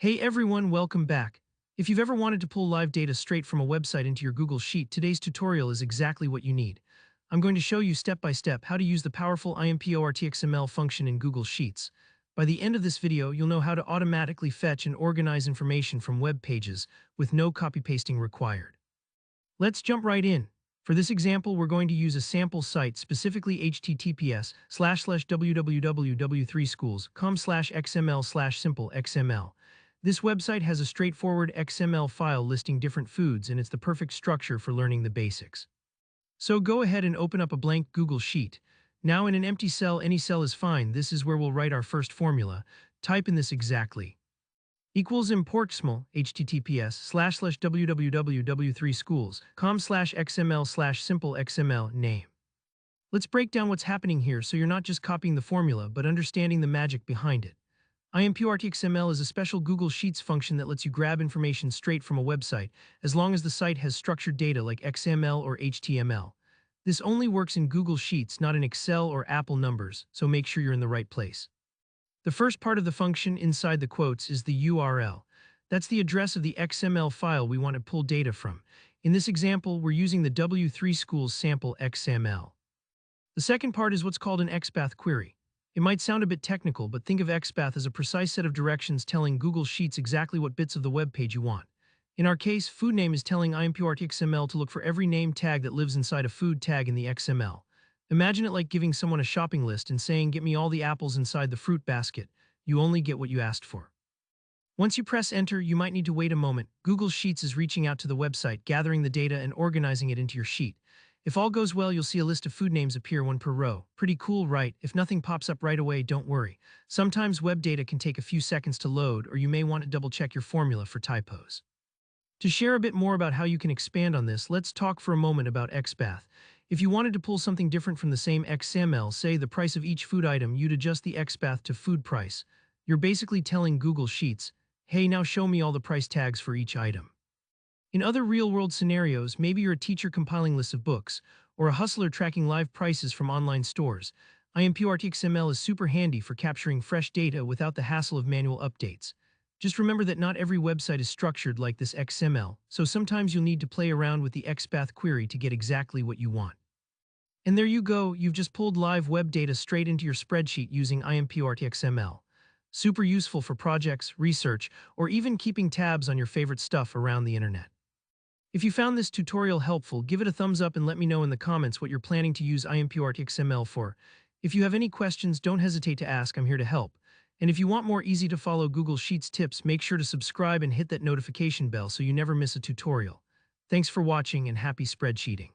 Hey everyone, welcome back. If you've ever wanted to pull live data straight from a website into your Google Sheet, today's tutorial is exactly what you need. I'm going to show you step by step how to use the powerful Importxml function in Google Sheets. By the end of this video, you'll know how to automatically fetch and organize information from web pages with no copy-pasting required. Let's jump right in. For this example, we're going to use a sample site, specifically https://www.w3schools.com/xml/simple.xml. This website has a straightforward XML file listing different foods, and it's the perfect structure for learning the basics. So go ahead and open up a blank Google Sheet. Now in an empty cell, any cell is fine. This is where we'll write our first formula. Type in this exactly. Equals Importxml https://www.w3schools.com/xml/simple.xml name. Let's break down what's happening here so you're not just copying the formula but understanding the magic behind it. Importxml is a special Google Sheets function that lets you grab information straight from a website, as long as the site has structured data like XML or HTML. This only works in Google Sheets, not in Excel or Apple numbers, so make sure you're in the right place. The first part of the function inside the quotes is the URL. That's the address of the XML file we want to pull data from. In this example, we're using the W3 Schools sample XML. The second part is what's called an XPath query. It might sound a bit technical, but think of XPath as a precise set of directions telling Google Sheets exactly what bits of the web page you want. In our case, food name is telling Importxml to look for every name tag that lives inside a food tag in the XML. Imagine it like giving someone a shopping list and saying, "Get me all the apples inside the fruit basket." You only get what you asked for. Once you press enter, you might need to wait a moment. Google Sheets is reaching out to the website, gathering the data and organizing it into your sheet. If all goes well, you'll see a list of food names appear one per row. Pretty cool, right? If nothing pops up right away, don't worry. Sometimes web data can take a few seconds to load, or you may want to double-check your formula for typos. To share a bit more about how you can expand on this, let's talk for a moment about XPath. If you wanted to pull something different from the same XML, say the price of each food item, you'd adjust the XPath to food price. You're basically telling Google Sheets, "Hey, now show me all the price tags for each item." In other real-world scenarios, maybe you're a teacher compiling lists of books, or a hustler tracking live prices from online stores. Importxml is super handy for capturing fresh data without the hassle of manual updates. Just remember that not every website is structured like this XML, so sometimes you'll need to play around with the XPath query to get exactly what you want. And there you go, you've just pulled live web data straight into your spreadsheet using Importxml. Super useful for projects, research, or even keeping tabs on your favorite stuff around the internet. If you found this tutorial helpful, give it a thumbs up and let me know in the comments what you're planning to use Importxml for. If you have any questions, don't hesitate to ask. I'm here to help. And if you want more easy-to-follow Google Sheets tips, make sure to subscribe and hit that notification bell so you never miss a tutorial. Thanks for watching and happy spreadsheeting.